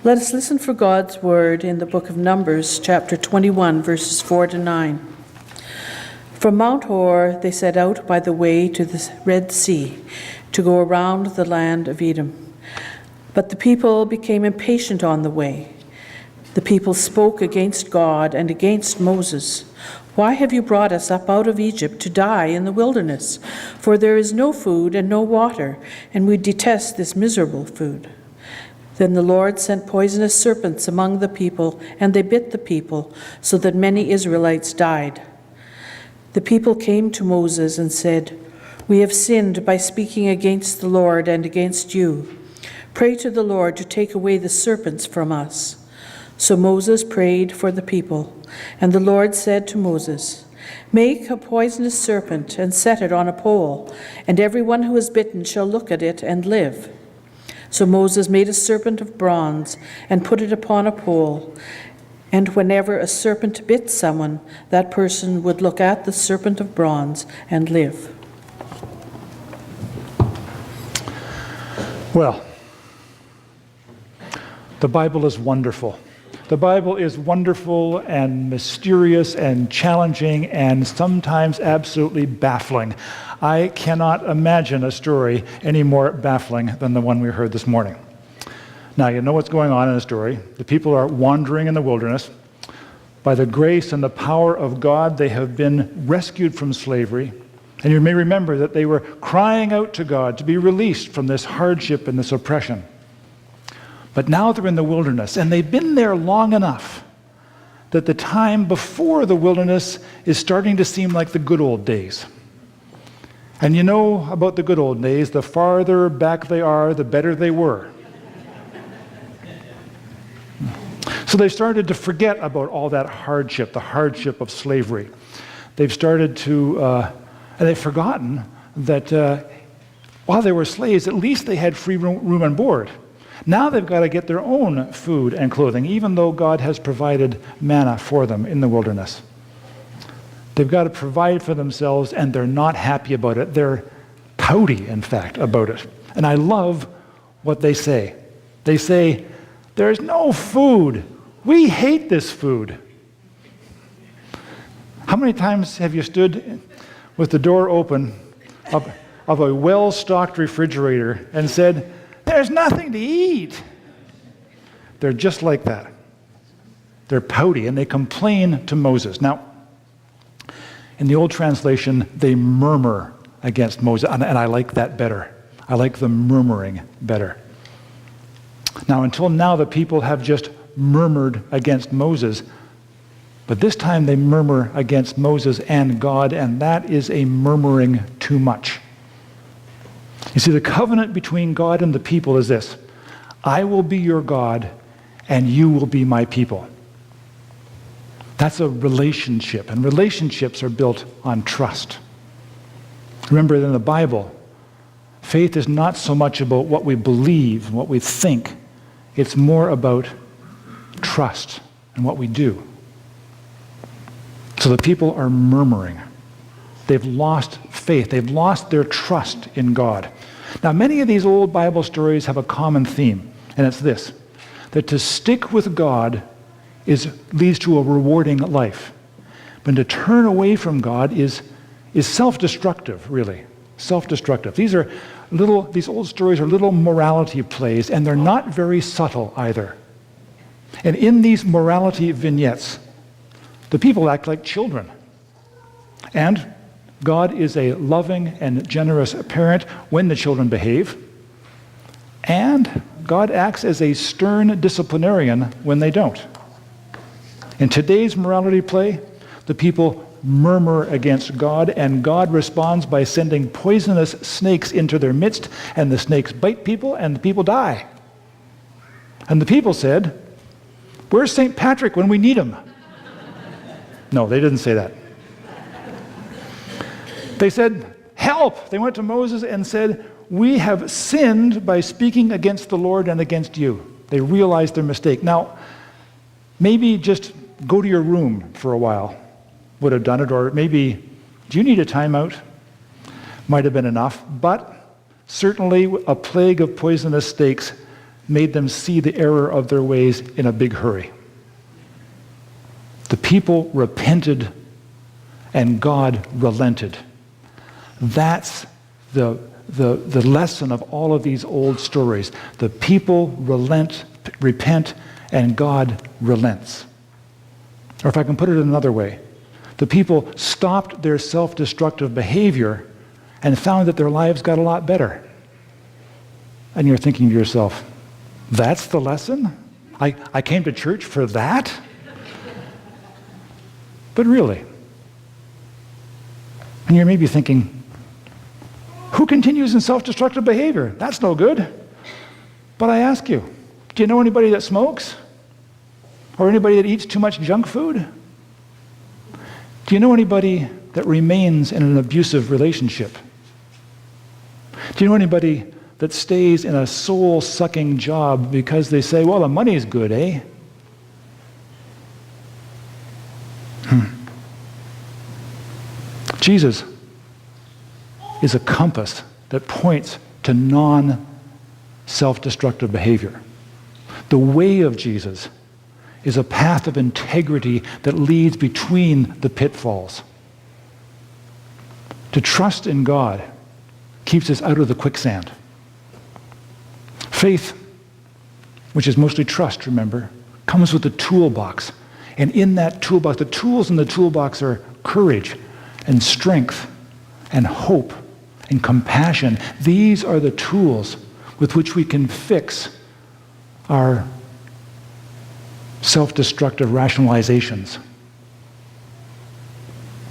Let us listen for God's word in the book of Numbers, chapter 21, verses 4 to 9. From Mount Hor they set out by the way to the Red Sea to go around the land of Edom. But the people became impatient on the way. The people spoke against God and against Moses. "Why have you brought us up out of Egypt to die in the wilderness? For there is no food and no water, and we detest this miserable food." Then the Lord sent poisonous serpents among the people, and they bit the people, so that many Israelites died. The people came to Moses and said, "We have sinned by speaking against the Lord and against you. Pray to the Lord to take away the serpents from us." So Moses prayed for the people, and the Lord said to Moses, "Make a poisonous serpent and set it on a pole, and everyone who is bitten shall look at it and live." So Moses made a serpent of bronze and put it upon a pole, and whenever a serpent bit someone, that person would look at the serpent of bronze and live. Well, the Bible is wonderful. The Bible is wonderful and mysterious and challenging and sometimes absolutely baffling. I cannot imagine a story any more baffling than the one we heard this morning. Now, you know what's going on in the story. The people are wandering in the wilderness. By the grace and the power of God, they have been rescued from slavery. And you may remember that they were crying out to God to be released from this hardship and this oppression. But now they're in the wilderness, and they've been there long enough that the time before the wilderness is starting to seem like the good old days. And you know about the good old days, the farther back they are, the better they were. So they've started to forget about all that hardship, the hardship of slavery. They've started to, and they've forgotten that while they were slaves, at least they had free room and board. Now they've got to get their own food and clothing, even though God has provided manna for them in the wilderness. They've got to provide for themselves, and they're not happy about it. They're pouty, in fact, about it. And I love what they say. They say, "There's no food. We hate this food." How many times have you stood with the door open of a well-stocked refrigerator and said, "There's nothing to eat"? They're just like that. They're pouty, and they complain to Moses. Now, in the old translation, they murmur against Moses, and I like that better. I like the murmuring better. Now, until now, the people have just murmured against Moses, but this time they murmur against Moses and God, and that is a murmuring too much. You see, the covenant between God and the people is this: I will be your God, and you will be my people. That's a relationship, and relationships are built on trust. Remember, in the Bible, faith is not so much about what we believe and what we think. It's more about trust and what we do. So the people are murmuring. They've lost faith. They've lost their trust in God. Now, many of these old Bible stories have a common theme, and it's this: that to stick with God leads to a rewarding life. But to turn away from God is self-destructive, really. Self-destructive. These old stories are little morality plays, and they're not very subtle either. And in these morality vignettes, the people act like children. And God is a loving and generous parent when the children behave. And God acts as a stern disciplinarian when they don't. In today's morality play, the people murmur against God, and God responds by sending poisonous snakes into their midst, and the snakes bite people, and the people die. And the people said, "Where's St. Patrick when we need him?" No, they didn't say that. They said, "Help!" They went to Moses and said, "We have sinned by speaking against the Lord and against you." They realized their mistake. Now, maybe just go to your room for a while would have done it, or maybe, do you need a timeout? Might have been enough, but certainly a plague of poisonous snakes made them see the error of their ways in a big hurry. The people repented and God relented. That's the lesson of all of these old stories. The people repent, and God relents. Or if I can put it another way, the people stopped their self-destructive behavior and found that their lives got a lot better. And you're thinking to yourself, that's the lesson? I came to church for that? But really. And you're maybe thinking, who continues in self-destructive behavior? That's no good. But I ask you, do you know anybody that smokes? Or anybody that eats too much junk food? Do you know anybody that remains in an abusive relationship? Do you know anybody that stays in a soul-sucking job because they say, well, the money's good, eh? Jesus is a compass that points to non-self-destructive behavior. The way of Jesus is a path of integrity that leads between the pitfalls. To trust in God keeps us out of the quicksand. Faith, which is mostly trust, remember, comes with a toolbox. And in that toolbox, the tools in the toolbox are courage and strength and hope and compassion. These are the tools with which we can fix our self-destructive rationalizations.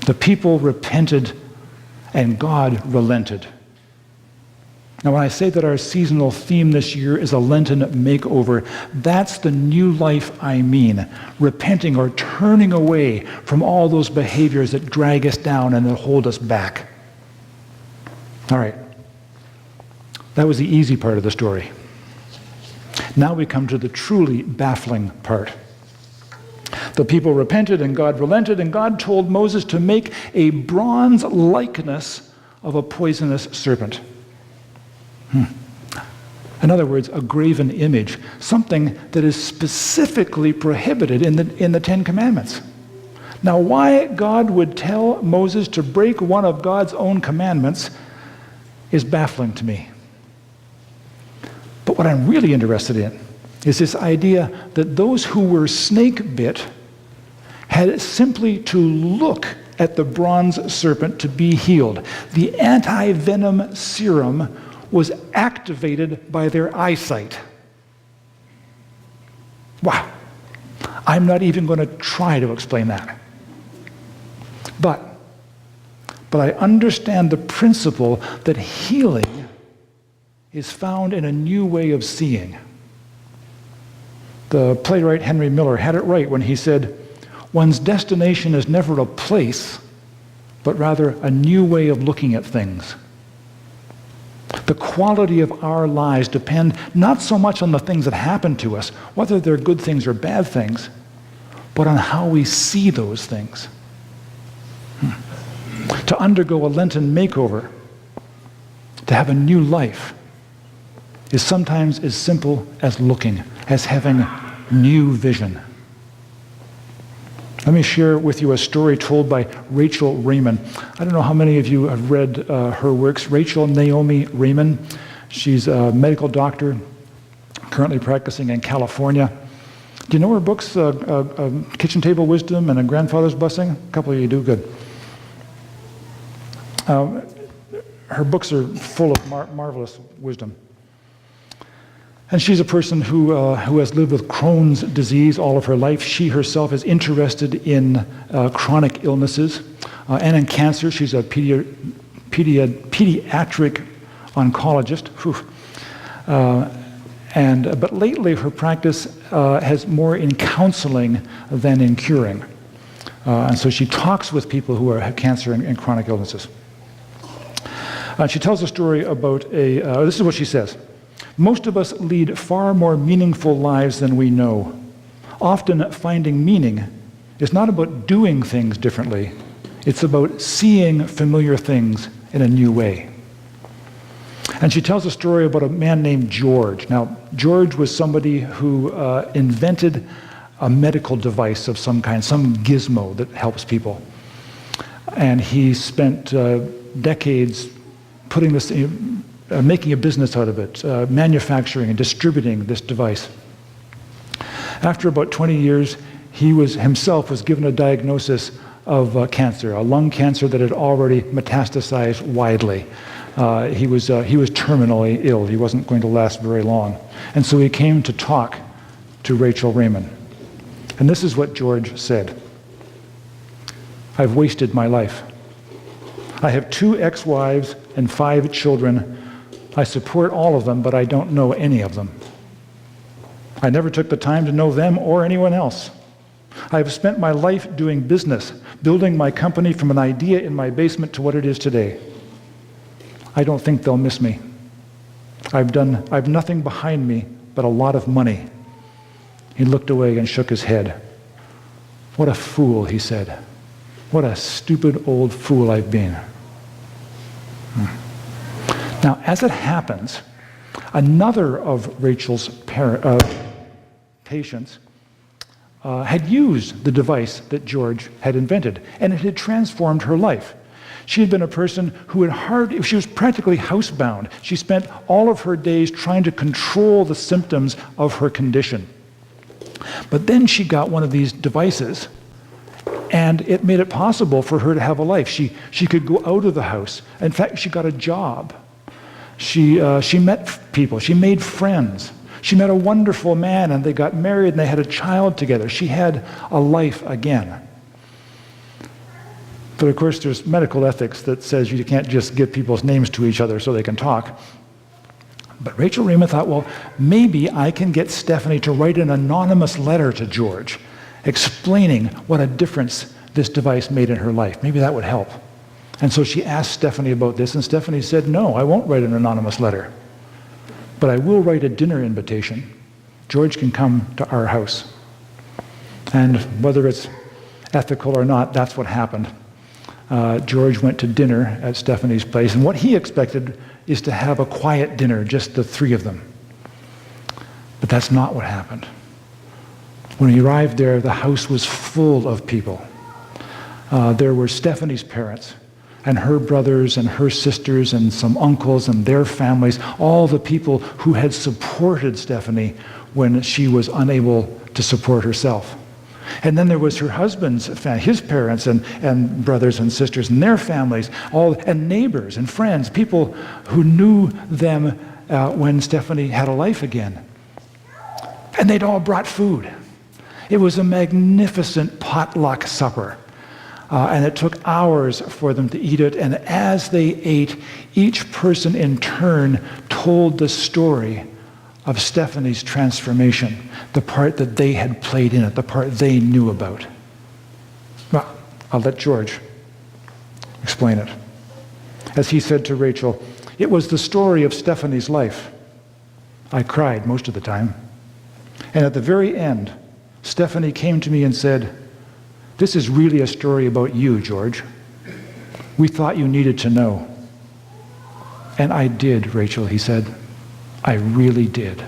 The people repented and God relented. Now, when I say that our seasonal theme this year is a Lenten makeover, that's the new life I mean. Repenting or turning away from all those behaviors that drag us down and that hold us back. All right. That was the easy part of the story. Now we come to the truly baffling part. The people repented and God relented, and God told Moses to make a bronze likeness of a poisonous serpent. In other words, a graven image, something that is specifically prohibited in the Ten Commandments. Now, why God would tell Moses to break one of God's own commandments is baffling to me. But what I'm really interested in is this idea that those who were snake bit had simply to look at the bronze serpent to be healed. The anti-venom serum was activated by their eyesight. Wow. I'm not even going to try to explain that. But I understand the principle that healing is found in a new way of seeing. The playwright Henry Miller had it right when he said, one's destination is never a place, but rather a new way of looking at things. The quality of our lives depend not so much on the things that happen to us, whether they're good things or bad things, but on how we see those things. To undergo a Lenten makeover, to have a new life, is sometimes as simple as looking, as having new vision. Let me share with you a story told by Rachel Raymond. I don't know how many of you have read her works. Rachel Naomi Raymond. She's a medical doctor, currently practicing in California. Do you know her books, Kitchen Table Wisdom and A Grandfather's Blessing? A couple of you do, good. Her books are full of marvelous wisdom. And she's a person who has lived with Crohn's disease all of her life. She herself is interested in chronic illnesses and in cancer. She's a pediatric oncologist. But lately her practice has more in counseling than in curing. And so she talks with people who have cancer and chronic illnesses. She tells a story about this is what she says. Most of us lead far more meaningful lives than we know. Often finding meaning is not about doing things differently. It's about seeing familiar things in a new way. And she tells a story about a man named George. Now, George was somebody who invented a medical device of some kind, some gizmo that helps people. And he spent decades putting this, making a business out of it, manufacturing and distributing this device. After about 20 years, he himself was given a diagnosis of cancer, a lung cancer that had already metastasized widely. He was terminally ill. He wasn't going to last very long. And so he came to talk to Rachel Raymond. And this is what George said. I've wasted my life. I have 2 ex-wives and 5 children. I support all of them, but I don't know any of them. I never took the time to know them or anyone else. I have spent my life doing business, building my company from an idea in my basement to what it is today. I don't think they'll miss me. I've nothing behind me but a lot of money. He looked away and shook his head. What a fool, he said. What a stupid old fool I've been. Now, as it happens, another of Rachel's patients had used the device that George had invented, and it had transformed her life. She had been a person who she was practically housebound. She spent all of her days trying to control the symptoms of her condition. But then she got one of these devices, and it made it possible for her to have a life. She could go out of the house. In fact, she got a job. She met people. She made friends. She met a wonderful man, and they got married, and they had a child together. She had a life again. But of course, there's medical ethics that says you can't just give people's names to each other so they can talk. But Rachel Raymond thought, well, maybe I can get Stephanie to write an anonymous letter to George explaining what a difference this device made in her life. Maybe that would help. And so she asked Stephanie about this, and Stephanie said, no, I won't write an anonymous letter. But I will write a dinner invitation. George can come to our house. And whether it's ethical or not, that's what happened. George went to dinner at Stephanie's place, and what he expected is to have a quiet dinner, just the 3 of them. But that's not what happened. When he arrived there, the house was full of people. There were Stephanie's parents, and her brothers and her sisters and some uncles and their families, all the people who had supported Stephanie when she was unable to support herself. And then there was her husband's family, his parents and brothers and sisters and their families, and neighbors and friends, people who knew them when Stephanie had a life again. And they'd all brought food. It was a magnificent potluck supper. And it took hours for them to eat it. And as they ate, each person in turn told the story of Stephanie's transformation, the part that they had played in it, the part they knew about. Well, I'll let George explain it. As he said to Rachel, it was the story of Stephanie's life. I cried most of the time. And at the very end, Stephanie came to me and said, this is really a story about you, George. We thought you needed to know. And I did, Rachel, he said. I really did.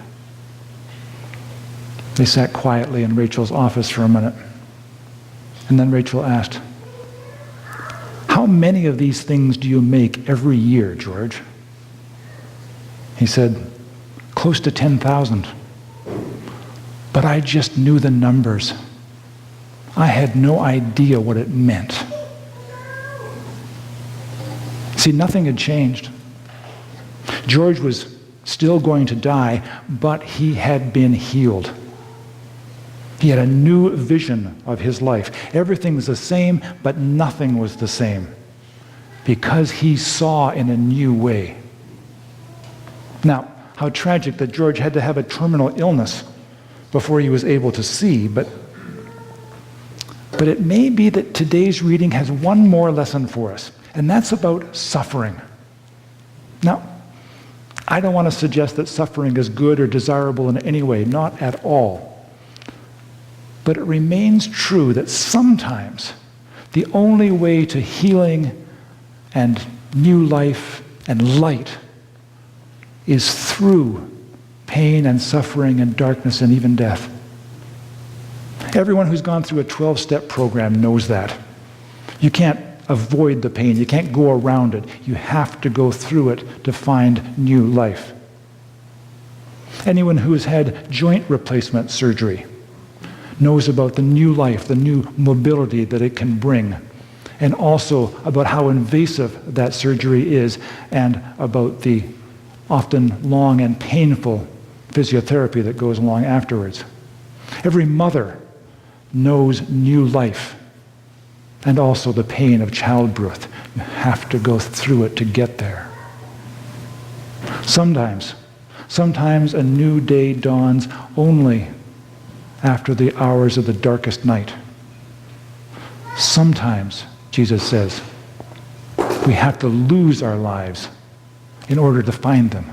They sat quietly in Rachel's office for a minute. And then Rachel asked, how many of these things do you make every year, George? He said, close to 10,000. But I just knew the numbers. I had no idea what it meant. See, nothing had changed. George was still going to die, but he had been healed. He had a new vision of his life. Everything was the same, but nothing was the same, because he saw in a new way. Now, how tragic that George had to have a terminal illness before he was able to see, but it may be that today's reading has one more lesson for us, and that's about suffering. Now, I don't want to suggest that suffering is good or desirable in any way, not at all. But it remains true that sometimes the only way to healing and new life and light is through pain and suffering and darkness and even death. Everyone who's gone through a 12-step program knows that. You can't avoid the pain. You can't go around it. You have to go through it to find new life. Anyone who has had joint replacement surgery knows about the new life, the new mobility that it can bring, and also about how invasive that surgery is, and about the often long and painful physiotherapy that goes along afterwards. Every mother knows new life and also the pain of childbirth. You have to go through it to get there. Sometimes a new day dawns only after the hours of the darkest night. Sometimes, Jesus says, we have to lose our lives in order to find them.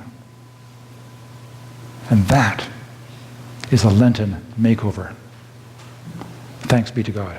And that is a Lenten makeover. Thanks be to God.